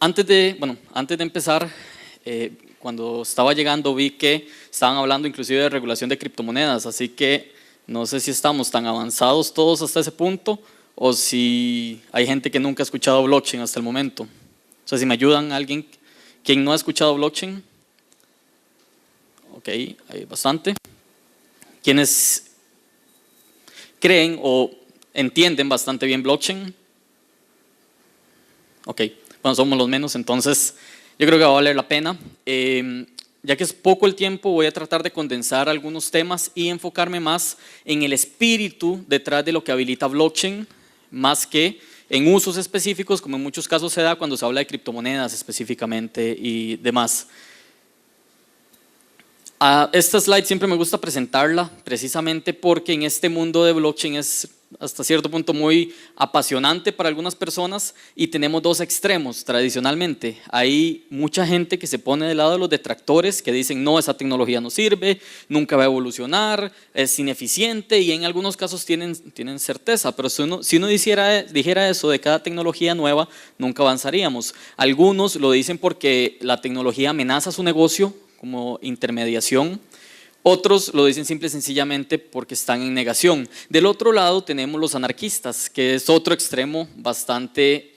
Antes de empezar, cuando estaba llegando vi que estaban hablando inclusive de regulación de criptomonedas, así que no sé si estamos tan avanzados todos hasta ese punto o si hay gente que nunca ha escuchado blockchain hasta el momento. O sea, si me ayudan alguien, quien no ha escuchado blockchain. Ok, hay bastante. Quienes creen o entienden bastante bien blockchain. Ok, bueno, somos los menos, entonces yo creo que va a valer la pena. Ya que es poco el tiempo, voy a tratar de condensar algunos temas y enfocarme más en el espíritu detrás de lo que habilita blockchain, más que en usos específicos, como en muchos casos se da cuando se habla de criptomonedas específicamente y demás. Esta slide siempre me gusta presentarla precisamente porque en este mundo de blockchain es hasta cierto punto muy apasionante para algunas personas y tenemos dos extremos tradicionalmente. Hay mucha gente que se pone del lado de los detractores que dicen no, esa tecnología no sirve, nunca va a evolucionar, es ineficiente y en algunos casos tienen certeza, pero si uno dijera eso de cada tecnología nueva, nunca avanzaríamos. Algunos lo dicen porque la tecnología amenaza su negocio como intermediación, otros lo dicen simple y sencillamente porque están en negación. Del otro lado tenemos los anarquistas, que es otro extremo bastante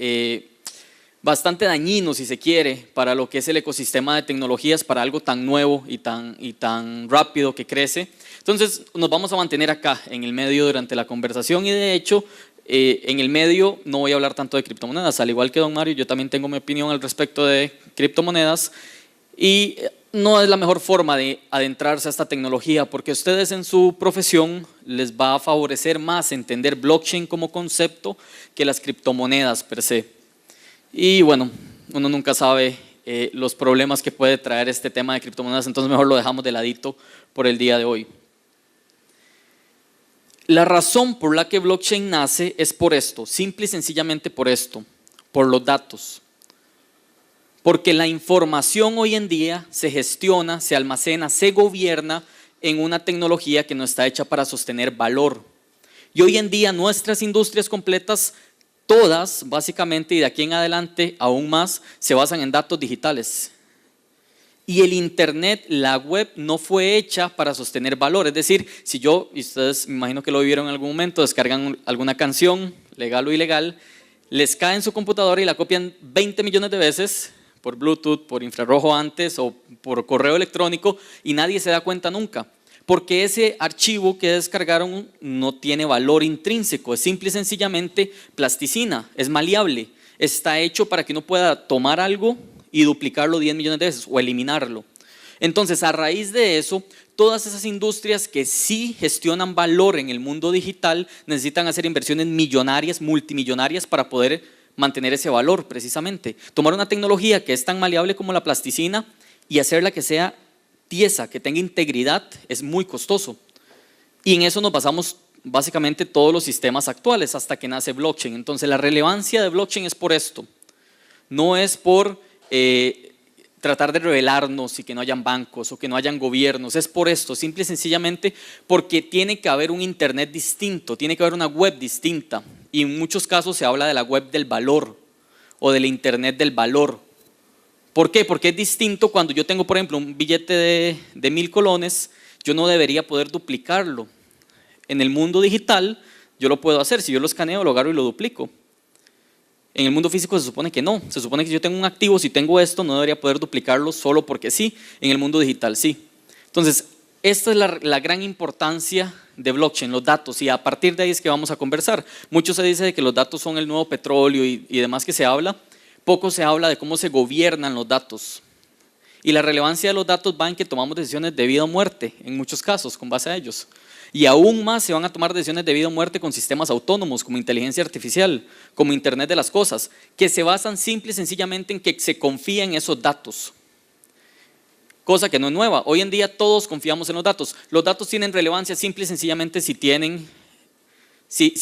dañino, si se quiere, para lo que es el ecosistema de tecnologías, para algo tan nuevo y tan rápido que crece. Entonces nos vamos a mantener acá, en el medio durante la conversación y de hecho en el medio no voy a hablar tanto de criptomonedas, al igual que don Mario, yo también tengo mi opinión al respecto de criptomonedas y no es la mejor forma de adentrarse a esta tecnología porque a ustedes en su profesión les va a favorecer más entender blockchain como concepto que las criptomonedas per se. Y bueno, uno nunca sabe los problemas que puede traer este tema de criptomonedas, entonces mejor lo dejamos de ladito por el día de hoy. La razón por la que blockchain nace es por esto, simple y sencillamente por esto, por los datos. Porque la información hoy en día se gestiona, se almacena, se gobierna en una tecnología que no está hecha para sostener valor. Y hoy en día nuestras industrias completas, todas básicamente y de aquí en adelante aún más, se basan en datos digitales. Y el internet, la web no fue hecha para sostener valor. Es decir, si yo, y ustedes me imagino que lo vivieron en algún momento, descargan alguna canción, legal o ilegal, les cae en su computadora y la copian 20 millones de veces, por Bluetooth, por infrarrojo antes o por correo electrónico y nadie se da cuenta nunca. Porque ese archivo que descargaron no tiene valor intrínseco, es simple y sencillamente plasticina, es maleable. Está hecho para que uno pueda tomar algo y duplicarlo 10 millones de veces o eliminarlo. Entonces, a raíz de eso, todas esas industrias que sí gestionan valor en el mundo digital necesitan hacer inversiones millonarias, multimillonarias para poder mantener ese valor precisamente. Tomar una tecnología que es tan maleable como la plasticina y hacerla que sea tiesa, que tenga integridad, es muy costoso. Y en eso nos basamos básicamente todos los sistemas actuales hasta que nace blockchain. Entonces la relevancia de blockchain es por esto. No es por tratar de revelarnos y que no hayan bancos o que no hayan gobiernos, es por esto, simple y sencillamente porque tiene que haber un internet distinto, tiene que haber una web distinta y en muchos casos se habla de la web del valor o del internet del valor. ¿Por qué? Porque es distinto cuando yo tengo por ejemplo un billete de 1000 colones, yo no debería poder duplicarlo. En el mundo digital yo lo puedo hacer, si yo lo escaneo, lo agarro y lo duplico. En el mundo físico se supone que no, se supone que si yo tengo un activo, si tengo esto, no debería poder duplicarlo solo porque sí, en el mundo digital sí. Entonces, esta es la gran importancia de blockchain, los datos, y a partir de ahí es que vamos a conversar. Mucho se dice de que los datos son el nuevo petróleo y demás que se habla, poco se habla de cómo se gobiernan los datos. Y la relevancia de los datos va en que tomamos decisiones de vida o muerte, en muchos casos, con base a ellos. Y aún más se van a tomar decisiones de vida o muerte con sistemas autónomos, como inteligencia artificial, como internet de las cosas, que se basan simple y sencillamente en que se confía en esos datos. Cosa que no es nueva, hoy en día todos confiamos en los datos. Los datos tienen relevancia simple y sencillamente si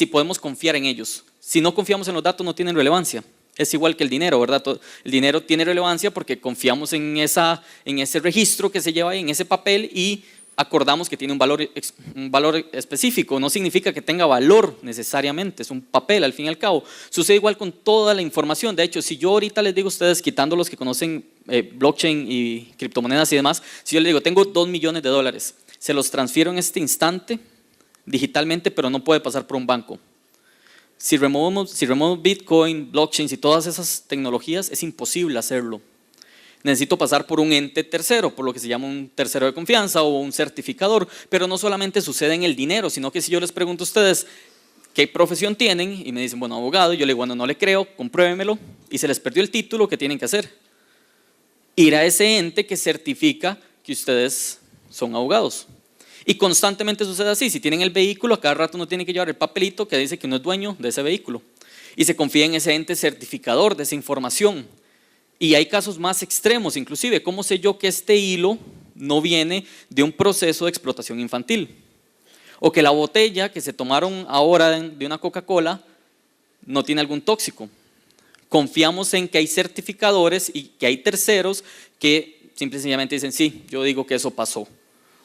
podemos confiar en ellos. Si no confiamos en los datos no tienen relevancia. Es igual que el dinero, ¿verdad? El dinero tiene relevancia porque confiamos en ese registro que se lleva ahí, en ese papel y acordamos que tiene un valor específico, no significa que tenga valor necesariamente, es un papel al fin y al cabo. Sucede igual con toda la información. De hecho, si yo ahorita les digo a ustedes, quitando los que conocen blockchain y criptomonedas y demás, si yo les digo, tengo $2 millones, se los transfiero en este instante digitalmente, pero no puede pasar por un banco. Si removemos Bitcoin, blockchain y todas esas tecnologías, es imposible hacerlo. Necesito pasar por un ente tercero, por lo que se llama un tercero de confianza o un certificador, pero no solamente sucede en el dinero, sino que si yo les pregunto a ustedes qué profesión tienen y me dicen, bueno, abogado, yo le digo, bueno, no le creo, compruébemelo, y se les perdió el título, ¿qué tienen que hacer? Ir a ese ente que certifica que ustedes son abogados. Y constantemente sucede así. Si tienen el vehículo, a cada rato uno tiene que llevar el papelito que dice que uno es dueño de ese vehículo. Y se confía en ese ente certificador de esa información. Y hay casos más extremos, inclusive, ¿cómo sé yo que este hilo no viene de un proceso de explotación infantil? O que la botella que se tomaron ahora de una Coca-Cola no tiene algún tóxico. Confiamos en que hay certificadores y que hay terceros que simple y sencillamente dicen, sí, yo digo que eso pasó.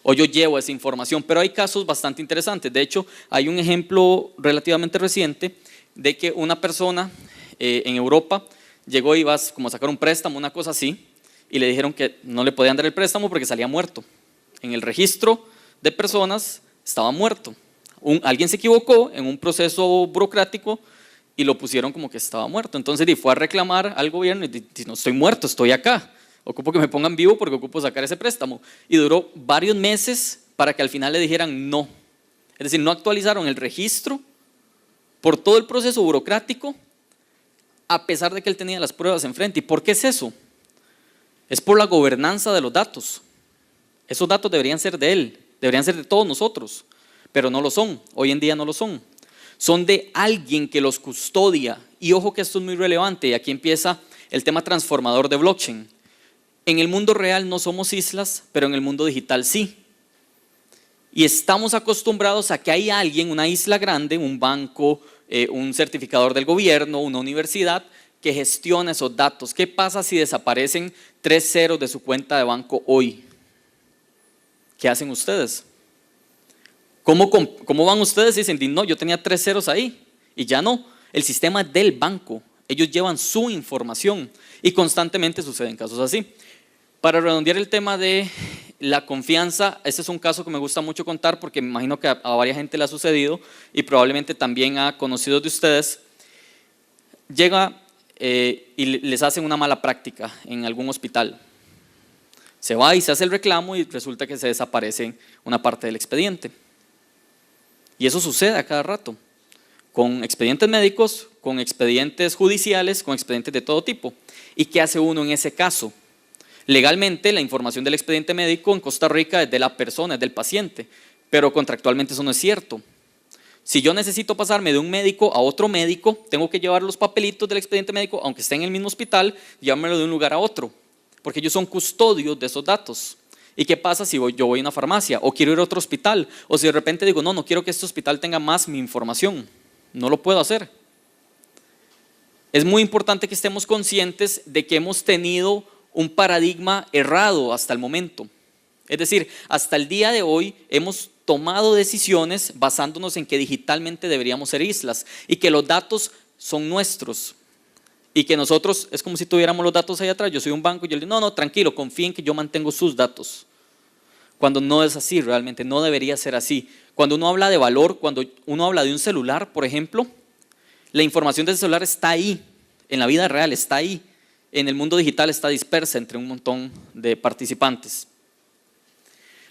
O yo llevo esa información, pero hay casos bastante interesantes. De hecho, hay un ejemplo relativamente reciente de que una persona en Europa llegó y iba como a sacar un préstamo, una cosa así, y le dijeron que no le podían dar el préstamo porque salía muerto. En el registro de personas estaba muerto. Alguien se equivocó en un proceso burocrático y lo pusieron como que estaba muerto. Entonces fue a reclamar al gobierno y dice, no estoy muerto, estoy acá. Ocupo que me pongan vivo porque ocupo sacar ese préstamo. Y duró varios meses para que al final le dijeran no. Es decir, no actualizaron el registro por todo el proceso burocrático a pesar de que él tenía las pruebas enfrente. ¿Y por qué es eso? Es por la gobernanza de los datos. Esos datos deberían ser de él, deberían ser de todos nosotros, pero no lo son, hoy en día no lo son. Son de alguien que los custodia. Y ojo que esto es muy relevante, y aquí empieza el tema transformador de blockchain. En el mundo real no somos islas, pero en el mundo digital sí. Y estamos acostumbrados a que hay alguien, una isla grande, un banco, un certificador del gobierno, una universidad, que gestiona esos datos. ¿Qué pasa si desaparecen 3 ceros de su cuenta de banco hoy? ¿Qué hacen ustedes? ¿Cómo van ustedes y dicen, no, yo tenía 3 ceros ahí y ya no? El sistema es del banco, ellos llevan su información y constantemente suceden casos así. Para redondear el tema de la confianza, este es un caso que me gusta mucho contar porque me imagino que a varias gente le ha sucedido y probablemente también a conocidos de ustedes. Llega y les hacen una mala práctica en algún hospital. Se va y se hace el reclamo y resulta que se desaparece una parte del expediente. Y eso sucede a cada rato, con expedientes médicos, con expedientes judiciales, con expedientes de todo tipo. ¿Y qué hace uno en ese caso? Legalmente la información del expediente médico en Costa Rica es de la persona, es del paciente, pero contractualmente eso no es cierto. Si yo necesito pasarme de un médico a otro médico, tengo que llevar los papelitos del expediente médico, aunque esté en el mismo hospital, llevármelo de un lugar a otro, porque ellos son custodios de esos datos. ¿Y qué pasa si yo voy a una farmacia o quiero ir a otro hospital? O si de repente digo, no quiero que este hospital tenga más mi información, no lo puedo hacer. Es muy importante que estemos conscientes de que hemos tenido un paradigma errado hasta el momento. Es decir, hasta el día de hoy hemos tomado decisiones basándonos en que digitalmente deberíamos ser islas y que los datos son nuestros y que nosotros es como si tuviéramos los datos ahí atrás. Yo soy un banco y yo le digo, no, tranquilo, confíen que yo mantengo sus datos. Cuando no es así realmente, no debería ser así. Cuando uno habla de valor, cuando uno habla de un celular, por ejemplo, la información del celular está ahí, en la vida real está ahí. En el mundo digital está dispersa entre un montón de participantes.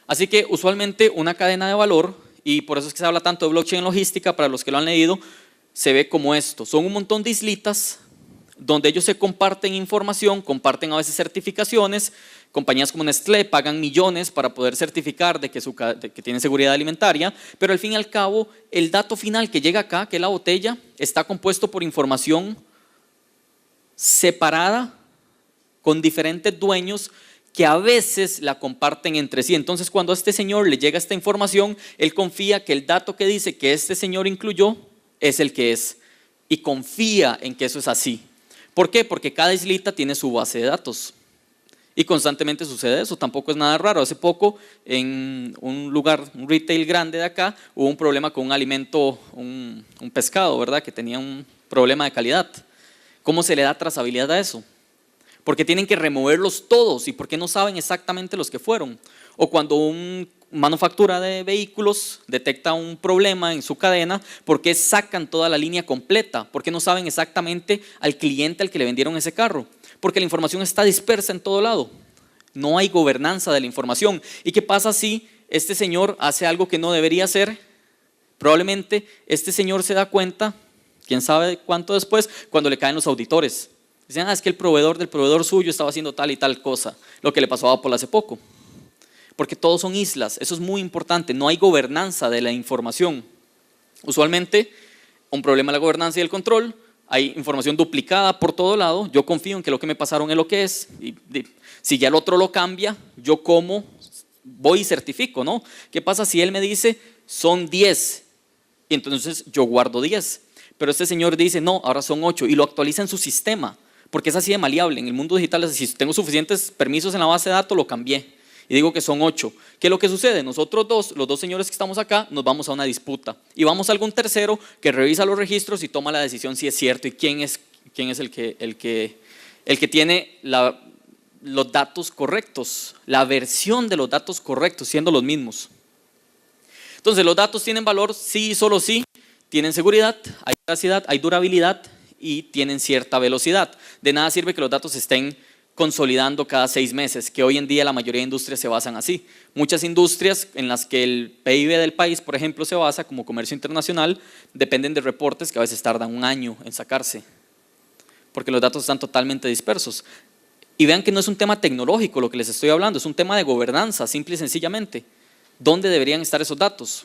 Así que usualmente una cadena de valor, y por eso es que se habla tanto de blockchain en logística, para los que lo han leído, se ve como esto. Son un montón de islitas donde ellos se comparten información, comparten a veces certificaciones. Compañías como Nestlé pagan millones para poder certificar de que tienen seguridad alimentaria, pero al fin y al cabo el dato final que llega acá, que es la botella, está compuesto por información separada con diferentes dueños que a veces la comparten entre sí. Entonces cuando a este señor le llega esta información, él confía que el dato que dice que este señor incluyó es el que es y confía en que eso es así. ¿Por qué? Porque cada islita tiene su base de datos Y constantemente sucede eso, tampoco es nada raro. Hace poco en un lugar, un retail grande de acá, hubo un problema con un alimento, un pescado, ¿verdad? Que tenía un problema de calidad. ¿Cómo se le da trazabilidad a eso? Porque tienen que removerlos todos y porque no saben exactamente los que fueron. O cuando una manufactura de vehículos detecta un problema en su cadena, ¿por qué sacan toda la línea completa? ¿Por qué no saben exactamente al cliente al que le vendieron ese carro? Porque la información está dispersa en todo lado. No hay gobernanza de la información. ¿Y qué pasa si este señor hace algo que no debería hacer? Probablemente este señor se da cuenta, quién sabe cuánto después, cuando le caen los auditores. Dicen, es que el proveedor del proveedor suyo estaba haciendo tal y tal cosa, lo que le pasó a Apple hace poco. Porque todos son islas, eso es muy importante, no hay gobernanza de la información. Usualmente, un problema de la gobernanza y el control, hay información duplicada por todo lado, yo confío en que lo que me pasaron es lo que es, y si ya el otro lo cambia, yo como voy y certifico, ¿no? ¿Qué pasa si él me dice son 10 y entonces yo guardo 10? Pero este señor dice no, ahora son 8 y lo actualiza en su sistema, porque es así de maleable. En el mundo digital es así, si tengo suficientes permisos en la base de datos, lo cambié y digo que son 8. ¿Qué es lo que sucede? Nosotros los dos señores que estamos acá, nos vamos a una disputa y vamos a algún tercero que revisa los registros y toma la decisión si es cierto y quién es el que tiene los datos correctos, la versión de los datos correctos, siendo los mismos. Entonces, los datos tienen valor sí y solo sí, tienen seguridad, hay veracidad, hay durabilidad y tienen cierta velocidad. De nada sirve que los datos estén consolidando cada 6 meses, que hoy en día la mayoría de industrias se basan así. Muchas industrias en las que el PIB del país, por ejemplo, se basa como comercio internacional, dependen de reportes que a veces tardan un año en sacarse, porque los datos están totalmente dispersos. Y vean que no es un tema tecnológico lo que les estoy hablando, es un tema de gobernanza, simple y sencillamente. ¿Dónde deberían estar esos datos?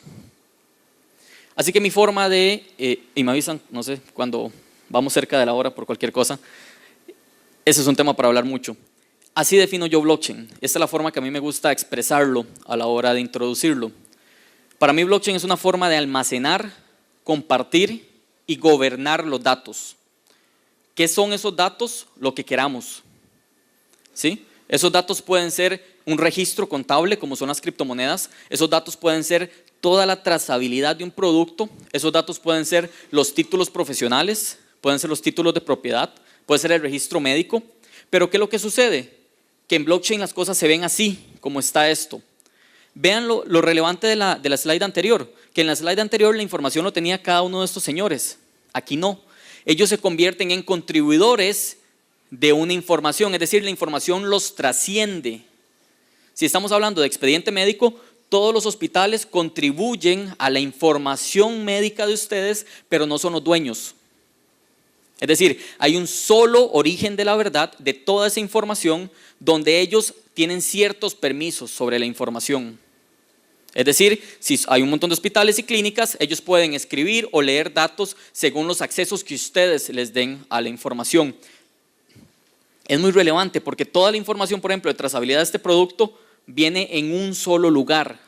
Así que mi forma de, y me avisan, no sé, cuando vamos cerca de la hora por cualquier cosa, ese es un tema para hablar mucho. Así defino yo blockchain. Esta es la forma que a mí me gusta expresarlo a la hora de introducirlo. Para mí blockchain es una forma de almacenar, compartir y gobernar los datos. ¿Qué son esos datos? Lo que queramos. ¿Sí? Esos datos pueden ser un registro contable como son las criptomonedas. Esos datos pueden ser toda la trazabilidad de un producto. Esos datos pueden ser los títulos profesionales, pueden ser los títulos de propiedad, puede ser el registro médico. Pero ¿qué es lo que sucede? Que en blockchain las cosas se ven así, como está esto. Vean lo relevante de la slide anterior, que en la slide anterior la información lo tenía cada uno de estos señores. Aquí no. Ellos se convierten en contribuidores de una información, es decir, la información los trasciende. Si estamos hablando de expediente médico, todos los hospitales contribuyen a la información médica de ustedes, pero no son los dueños. Es decir, hay un solo origen de la verdad de toda esa información donde ellos tienen ciertos permisos sobre la información. Es decir, si hay un montón de hospitales y clínicas, ellos pueden escribir o leer datos según los accesos que ustedes les den a la información. Es muy relevante porque toda la información, por ejemplo, de trazabilidad de este producto viene en un solo lugar,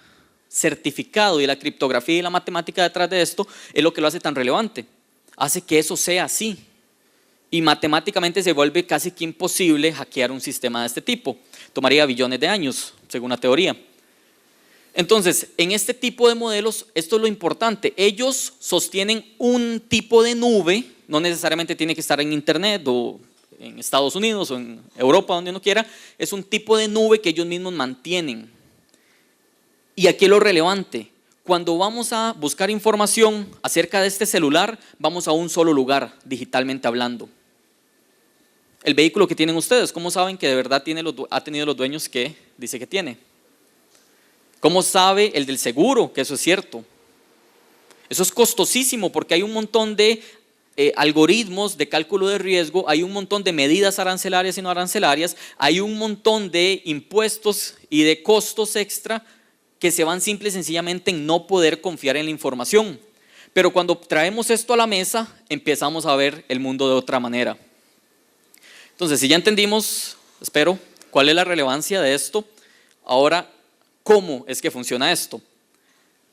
certificado, y la criptografía y la matemática detrás de esto es lo que lo hace tan relevante. Hace que eso sea así. Y matemáticamente se vuelve casi que imposible hackear un sistema de este tipo. Tomaría billones de años, según la teoría. Entonces, en este tipo de modelos, esto es lo importante. Ellos sostienen un tipo de nube, no necesariamente tiene que estar en internet o en Estados Unidos o en Europa, donde uno quiera. Es un tipo de nube que ellos mismos mantienen. Y aquí es lo relevante. Cuando vamos a buscar información acerca de este celular, vamos a un solo lugar, digitalmente hablando. El vehículo que tienen ustedes, ¿cómo saben que de verdad ha tenido los dueños que dice que tiene? ¿Cómo sabe el del seguro que eso es cierto? Eso es costosísimo porque hay un montón de algoritmos de cálculo de riesgo, hay un montón de medidas arancelarias y no arancelarias, hay un montón de impuestos y de costos extra que se van simple y sencillamente en no poder confiar en la información. Pero cuando traemos esto a la mesa, empezamos a ver el mundo de otra manera. Entonces, si ya entendimos, espero, cuál es la relevancia de esto, ahora, ¿cómo es que funciona esto?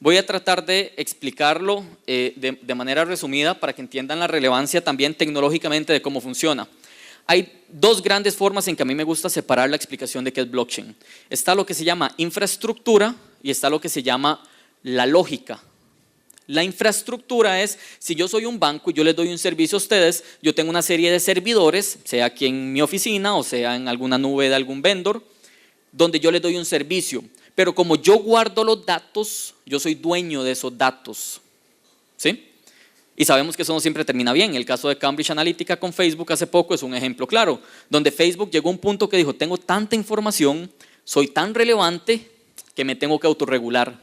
Voy a tratar de explicarlo de manera resumida para que entiendan la relevancia también tecnológicamente de cómo funciona. hay dos grandes formas en que a mí me gusta separar la explicación de qué es blockchain. Está lo que se llama infraestructura y está lo que se llama la lógica. La infraestructura es, si yo soy un banco y yo les doy un servicio a ustedes, yo tengo una serie de servidores, sea aquí en mi oficina o sea en alguna nube de algún vendor, donde yo les doy un servicio. Pero como yo guardo los datos, yo soy dueño de esos datos, ¿sí? Y sabemos que eso no siempre termina bien. El caso de Cambridge Analytica con Facebook hace poco es un ejemplo claro, donde Facebook llegó a un punto que dijo, tengo tanta información, soy tan relevante que me tengo que autorregular.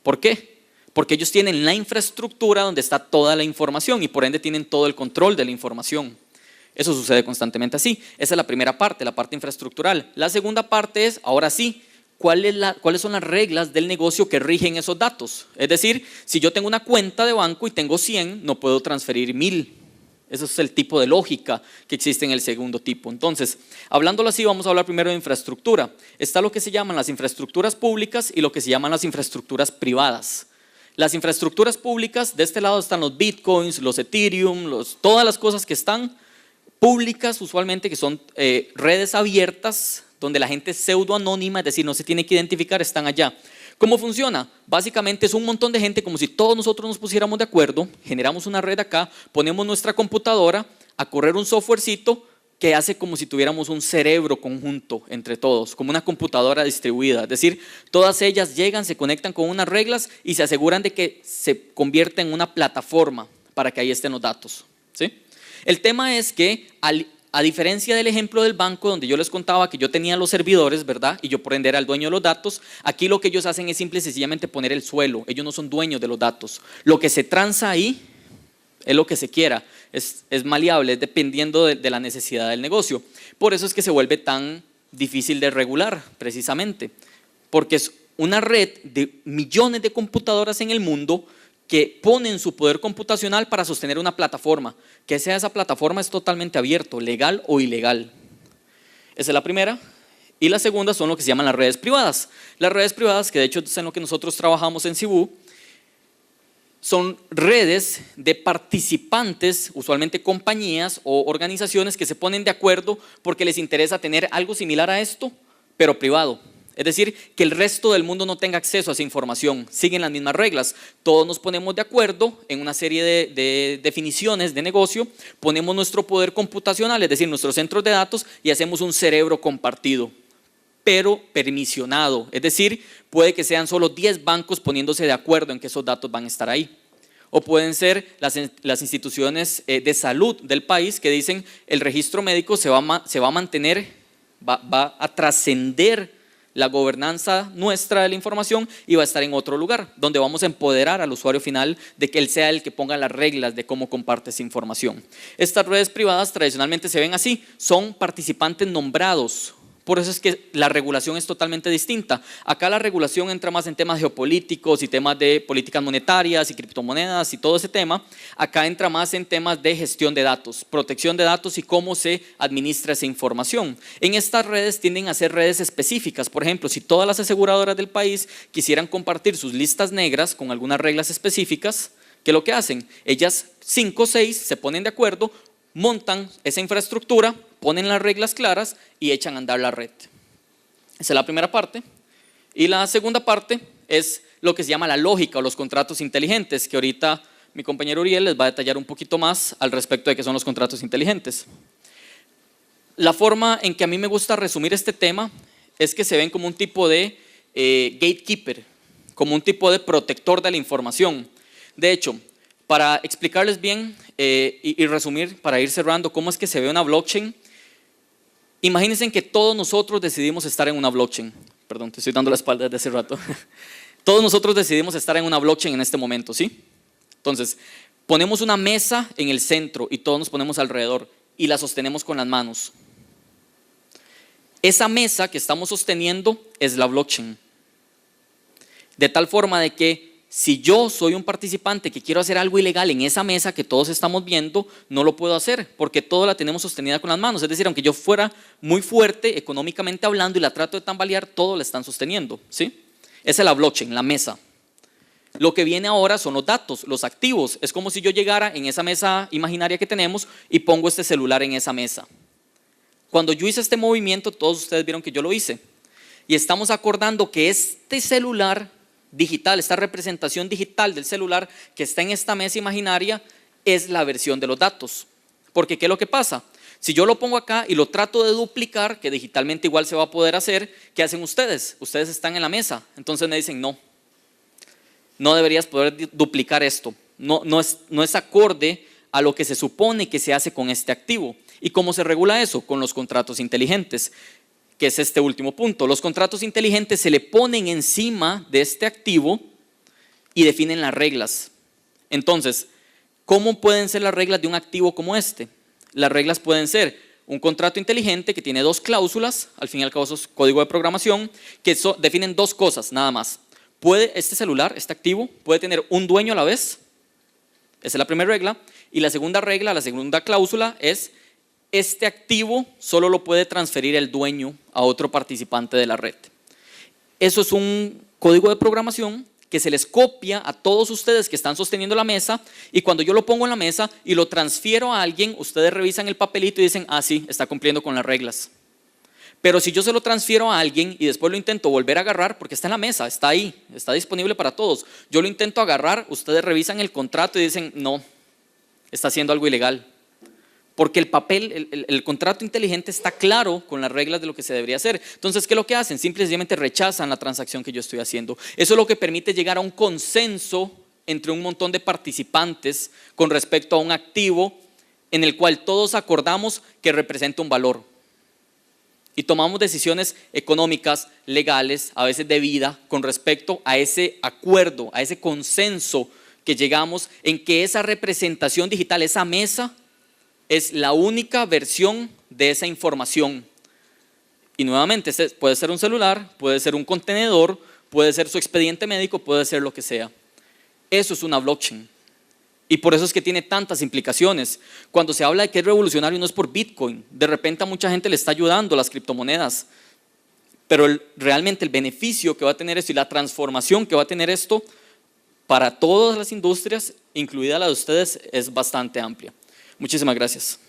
¿Por qué? Porque ellos tienen la infraestructura donde está toda la información y por ende tienen todo el control de la información. Eso sucede constantemente así. Esa es la primera parte, la parte infraestructural. La segunda parte es, ahora sí, ¿cuáles son las reglas del negocio que rigen esos datos? Es decir, si yo tengo una cuenta de banco y tengo 100, no puedo transferir 1000. Ese es el tipo de lógica que existe en el segundo tipo. Entonces, hablándolo así, vamos a hablar primero de infraestructura. Está lo que se llaman las infraestructuras públicas y lo que se llaman las infraestructuras privadas. Las infraestructuras públicas, de este lado están los bitcoins, los ethereum, todas las cosas que están públicas usualmente, que son redes abiertas, donde la gente es pseudoanónima, es decir, no se tiene que identificar, están allá. ¿Cómo funciona? Básicamente es un montón de gente, como si todos nosotros nos pusiéramos de acuerdo, generamos una red acá, ponemos nuestra computadora a correr un softwarecito que hace como si tuviéramos un cerebro conjunto entre todos, como una computadora distribuida. Es decir, todas ellas llegan, se conectan con unas reglas y se aseguran de que se convierta en una plataforma para que ahí estén los datos, ¿sí? El tema es que a diferencia del ejemplo del banco donde yo les contaba que yo tenía los servidores, ¿verdad? Y yo por ende era el dueño de los datos, aquí lo que ellos hacen es simple y sencillamente poner el suelo. Ellos no son dueños de los datos. Lo que se transa ahí es lo que se quiera, es maleable, es dependiendo de la necesidad del negocio. Por eso es que se vuelve tan difícil de regular, precisamente, porque es una red de millones de computadoras en el mundo que ponen su poder computacional para sostener una plataforma. Que sea esa plataforma es totalmente abierto, legal o ilegal. Esa es la primera. Y la segunda son lo que se llaman las redes privadas. Las redes privadas, que de hecho es en lo que nosotros trabajamos en Cibú, son redes de participantes, usualmente compañías o organizaciones que se ponen de acuerdo porque les interesa tener algo similar a esto, pero privado. Es decir, que el resto del mundo no tenga acceso a esa información, siguen las mismas reglas. Todos nos ponemos de acuerdo en una serie de definiciones de negocio, ponemos nuestro poder computacional, es decir, nuestros centros de datos y hacemos un cerebro compartido, pero permisionado. Es decir, puede que sean solo 10 bancos poniéndose de acuerdo en que esos datos van a estar ahí. O pueden ser las instituciones de salud del país que dicen el registro médico se va a mantener, va a trascender la gobernanza nuestra de la información y va a estar en otro lugar, donde vamos a empoderar al usuario final de que él sea el que ponga las reglas de cómo comparte esa información. Estas redes privadas tradicionalmente se ven así, son participantes nombrados. Por eso es que la regulación es totalmente distinta. Acá la regulación entra más en temas geopolíticos y temas de políticas monetarias y criptomonedas y todo ese tema. Acá entra más en temas de gestión de datos, protección de datos y cómo se administra esa información. En estas redes tienden a ser redes específicas. Por ejemplo, si todas las aseguradoras del país quisieran compartir sus listas negras con algunas reglas específicas, ¿qué es lo que hacen? Ellas 5 o 6 se ponen de acuerdo, montan esa infraestructura, ponen las reglas claras y echan a andar la red. Esa es la primera parte. Y la segunda parte es lo que se llama la lógica o los contratos inteligentes, que ahorita mi compañero Uriel les va a detallar un poquito más al respecto de qué son los contratos inteligentes. La forma en que a mí me gusta resumir este tema es que se ven como un tipo de gatekeeper, como un tipo de protector de la información. De hecho, para explicarles bien y resumir, para ir cerrando cómo es que se ve una blockchain, imagínense que todos nosotros decidimos estar en una blockchain. Perdón, te estoy dando la espalda desde hace rato. Todos nosotros decidimos estar en una blockchain en este momento, ¿sí? Entonces, ponemos una mesa en el centro y todos nos ponemos alrededor y la sostenemos con las manos. Esa mesa que estamos sosteniendo es la blockchain. De tal forma de que si yo soy un participante que quiero hacer algo ilegal en esa mesa que todos estamos viendo, no lo puedo hacer porque toda la tenemos sostenida con las manos. Es decir, aunque yo fuera muy fuerte económicamente hablando y la trato de tambalear, todo la están sosteniendo, ¿sí? Esa es la blockchain, la mesa. Lo que viene ahora son los datos, los activos. Es como si yo llegara en esa mesa imaginaria que tenemos y pongo este celular en esa mesa. Cuando yo hice este movimiento, todos ustedes vieron que yo lo hice. Y estamos acordando que este celular digital, esta representación digital del celular que está en esta mesa imaginaria, es la versión de los datos. Porque ¿qué es lo que pasa? Si yo lo pongo acá y lo trato de duplicar, que digitalmente igual se va a poder hacer, ¿qué hacen ustedes? Ustedes están en la mesa, entonces me dicen no deberías poder duplicar esto, no es acorde a lo que se supone que se hace con este activo. ¿Y cómo se regula eso? Con los contratos inteligentes, que es este último punto. Los contratos inteligentes se le ponen encima de este activo y definen las reglas. Entonces, ¿cómo pueden ser las reglas de un activo como este? Las reglas pueden ser un contrato inteligente que tiene dos cláusulas, al fin y al cabo eso es código de programación, que definen dos cosas nada más. Este celular, este activo, puede tener un dueño a la vez, esa es la primera regla, y la segunda regla, la segunda cláusula es: este activo solo lo puede transferir el dueño a otro participante de la red. Eso es un código de programación que se les copia a todos ustedes que están sosteniendo la mesa, y cuando yo lo pongo en la mesa y lo transfiero a alguien, ustedes revisan el papelito y dicen, sí, está cumpliendo con las reglas. Pero si yo se lo transfiero a alguien y después lo intento volver a agarrar, porque está en la mesa, está ahí, está disponible para todos, yo lo intento agarrar, ustedes revisan el contrato y dicen, no, está haciendo algo ilegal. Porque el papel, el contrato inteligente está claro con las reglas de lo que se debería hacer. Entonces, ¿qué es lo que hacen? Simplemente rechazan la transacción que yo estoy haciendo. Eso es lo que permite llegar a un consenso entre un montón de participantes con respecto a un activo en el cual todos acordamos que representa un valor. Y tomamos decisiones económicas, legales, a veces de vida, con respecto a ese acuerdo, a ese consenso que llegamos en que esa representación digital, esa mesa, es la única versión de esa información. Y nuevamente, puede ser un celular, puede ser un contenedor, puede ser su expediente médico, puede ser lo que sea. Eso es una blockchain. Y por eso es que tiene tantas implicaciones. Cuando se habla de que es revolucionario, no es por Bitcoin. De repente a mucha gente le está ayudando las criptomonedas. Pero realmente el beneficio que va a tener esto y la transformación que va a tener esto para todas las industrias, incluida la de ustedes, es bastante amplia. Muchísimas gracias.